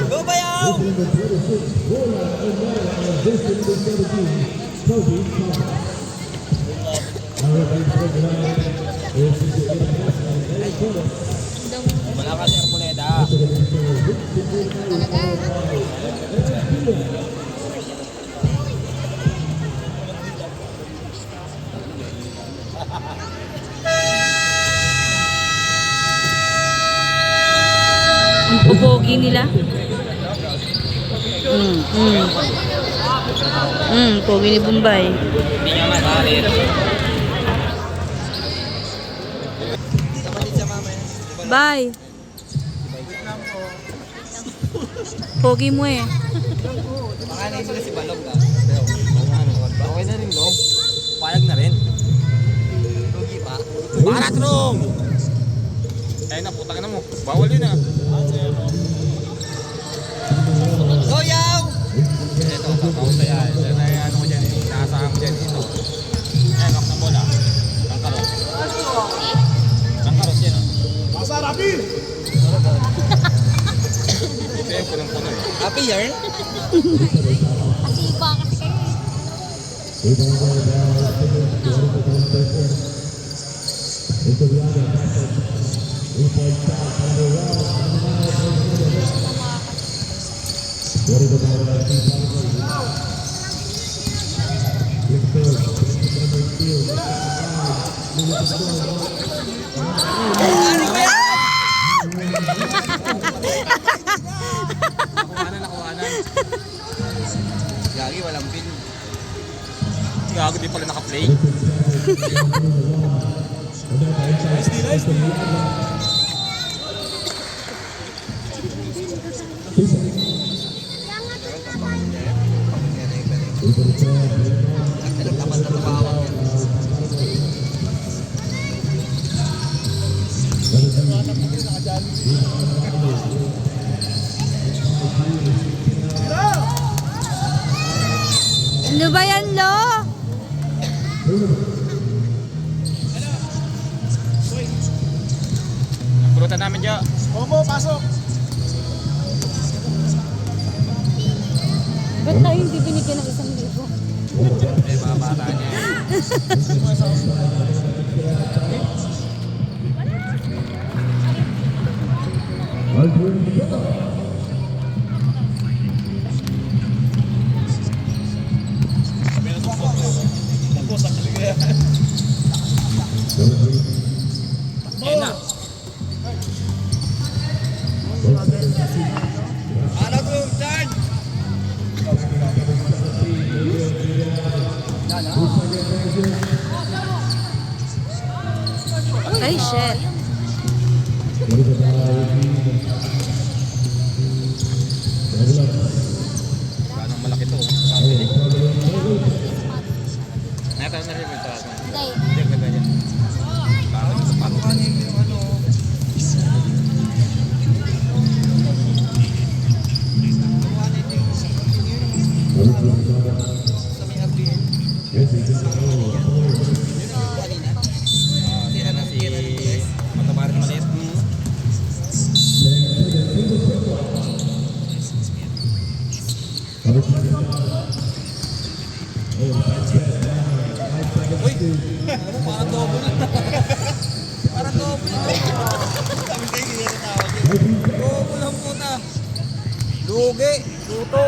Go Bayaw! Wala ka si Arboleda. Ang pupogi nila. Pogi ni Bombay. Hindi nga makalit. Bye. Pogi mo eh. Baka na sila si Balog na. Okay na rin, no? Payag na rin. Rugi pa. Paratrong! Ay na, putang na mo. Bawal yun ah. Goyaw! Ito, bawal na yan. Yan ay ano ko dyan. Nakasahan ko dyan. Ito. Ayan, wak ng bola. Ang karos. Ang karos yan ah. Masarapin! Ito yung punong-puno eh. Happy yarn? Kasi iba kasi kayo eh. Nakuhanan. Gagi, walang pin. Gago, di pala naka-play. Ano ba yan, Lo? Pulutan namin dyan. Bobo, pasok! Ba't tayo hindi binigyan ng 1,000? Eh, mga bata niya. Ayan na. Ano to, Chad? Ay, shit. Ganong malaki to. Nakita na rin ito. Hindi. Hindi, ganda niya. Bakit sa panukan yung ano? Sa may RDN. Yan na si Matabarin Maliit. Uy! Parang double na. Parang double na. Sabi kayo, hindi na tawag yun. Double lang puta. Lugi. Luto.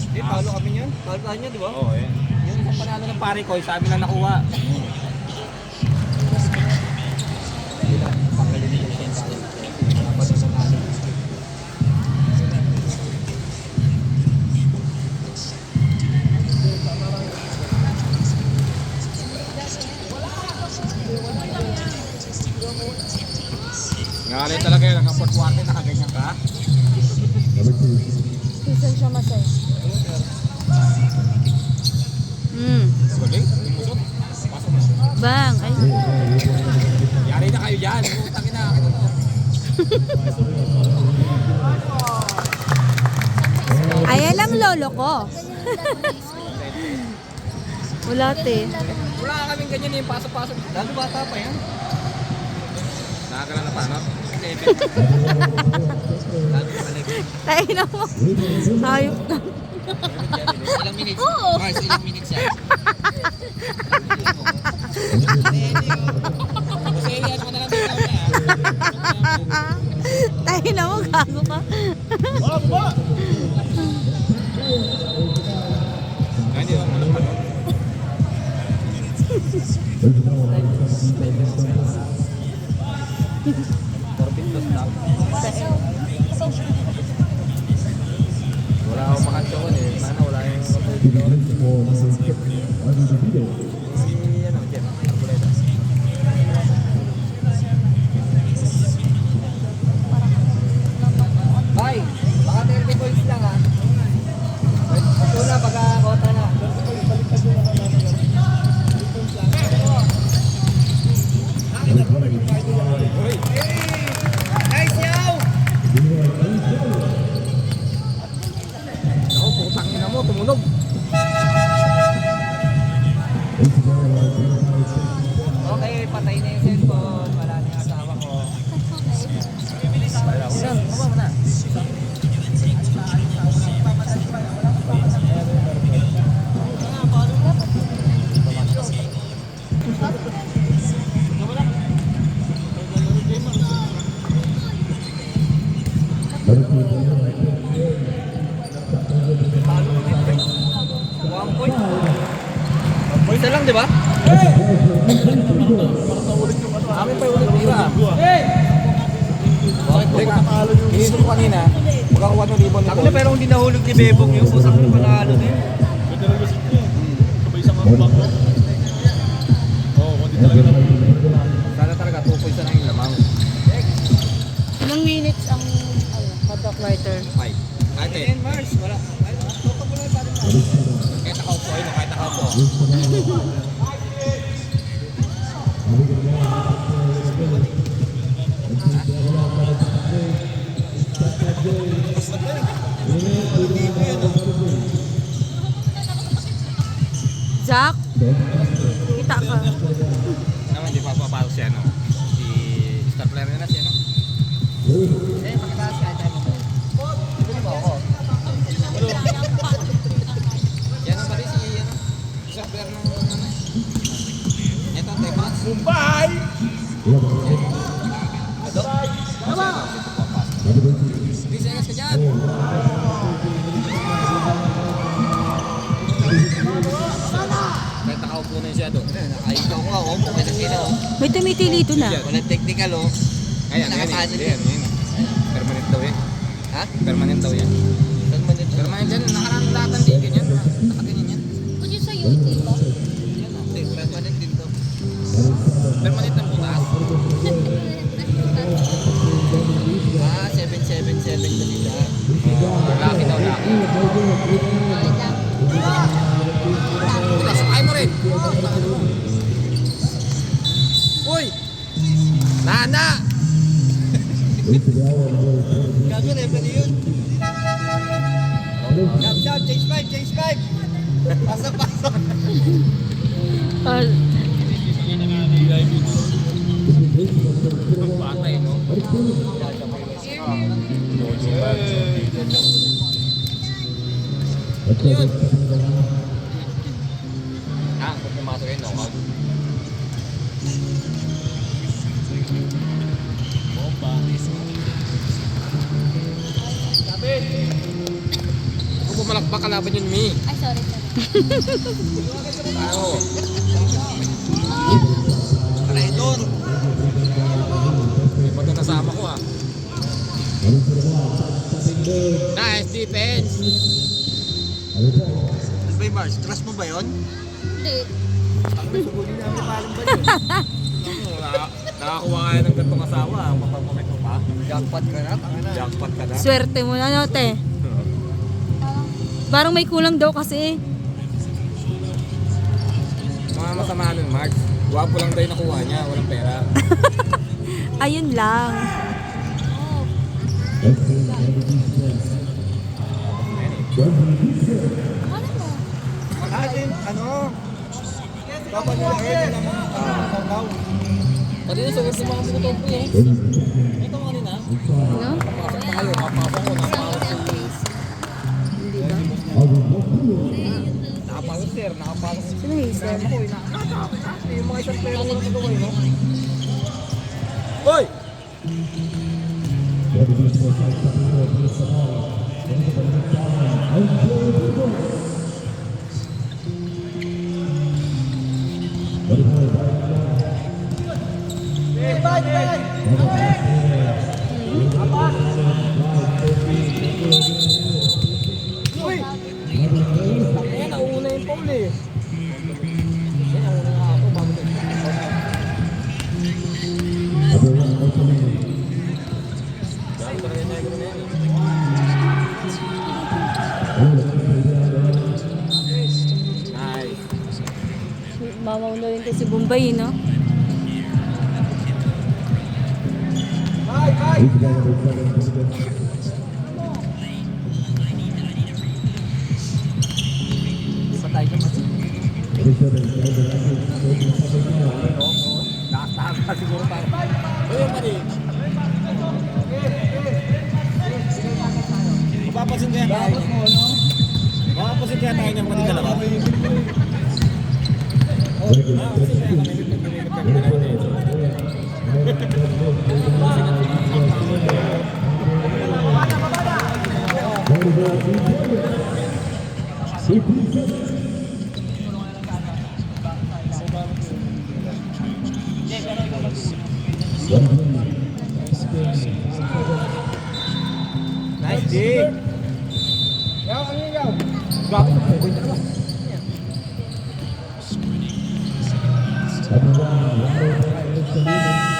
Hindi, talo kami niyan. Talo tayo niya, di ba? Oo, eh. Yung isang panalo ng pare ko, sabi na nakuha. Ngalit talaga yun, ang kapot water, nakaganyan ka. Pisan siya masaya. Galing, lumusot. Pasok mo. Bang. Ay. Yari na kayo dyan. Utangin na. Akin na to. Ayan ang lolo ko. Wala te. Wala ka kaming ganyan yung pasok-pasok. Lalo bata pa yan. Nakakala na paano? Lalo balik. Tayo na mo. Hayop ka. Ilang minutes? Mars, ilang minutes yan? Kasi yan mo na lang dito niya. Tayo na mo. Gago ka. Baba, baba. Hindi naman mo na paano. Torbitos lang. Wala akong makantsawan eh. Sana wala yung ano, Jen, Arboleda. Bye! Baka 30 points lang ha. Ito na, pagka kota na. 30 points, baliktad yung ano natin. 30 points lang. Uy! Nice yaw! Ako, putang ina mo, tumunog. Okay, patay na yung cellphone. Wala na yung asawa ko. Wala ko lang. Kama mo na. Isa lang, di ba? Amin pa yung ulit, di ba? Bakit ba? Inisip ko kanina, magkakuha ng ribbon ni Paul. Pero hindi nahulog ni Bebong yung pusang ng panalo na yun. Ganda lang kasi niya. Sabay isang ambak mo. Oo, kundi talaga na. Sana talaga 2 points na lang yung lamang. Ilang minutes ang hot quarter? 5. Ate. 10 Mars, wala. Kahit ako po, ayun, kahit ako po. Jack? Kita ka. Naman, di pa papasok si ano. Si star player na si ano. Eh, pakitaas ka, tayo mo. Ito ba ako? Yan ang pati si ano. Star player ng ano. Ito, Tepas. Mumbai! Ado? Tama! 3 seconds ka dyan. Kahit nakaupo na siya doon. Nakaikaw ko, okay na sila. May tumitili ito na. Walang technical, oh. Ayan, ayan. Permanent daw yan. Ha? Permanent daw yan. Permanent? Permanent yan. Nakarang lahat ng liga yan. Nakaganyan yan. Kung yun sa'yo, hindi ba? Yan, oh. Permanent din to. Permanent ang butas. Ah, 777 na sila. Laki daw, laki. Kahit lang. Sakay mo rin. Uy! Nana! Gago na yung yun. Jump, change 5. Pasok. Patay, no? Yun. Kung pumasok yun, knockout. Bomba. Kung pumalakpak, kalaban yun, Mi. Ay, sorry. Ano? Aray doon. May baga nasama ko, ah. Nice defense. Ano ba yung Mars? Crush mo ba yun? Hindi. Ang may suguli namin palang ba yun? Makakakuha ka ng gantong asawa, mapapamit mo pa. Jackpot ka na, tanga na. Jackpot ka na. Swerte mo na, no, te? Parang may kulang daw kasi. Mga masama nun, Mark. Guwapo lang daw yung nakuha niya, walang pera. Ayun lang. Ano mo? Atin, ano? Papanilain ng sabaw. Pati na sa gusto mga butong po eh. Ito mo kanina. No? Papasok na kayo, papasok ko, napasok. Hindi ba? Nakapasok sir, nakapasok. Sino Hazel? Ako, yung mga isang pera ko lang ito no? Hoy! Ayan, nauna yung Paul eh. Ayan, nauna nga ako bago Dahil talaga yung negro na yan Nice. Mamauna rin to si Bombay, no? Patay ka mas. Nakakatawa siguro tayo. Ayun, mali. Mapapansin kaya tayo. Mapapansin kaya tayo niyang pati dalawa. Mapapansin kaya kami Nice dig! Yaw, ano yung yaw? Grabe na po, ganyan lang. Sabi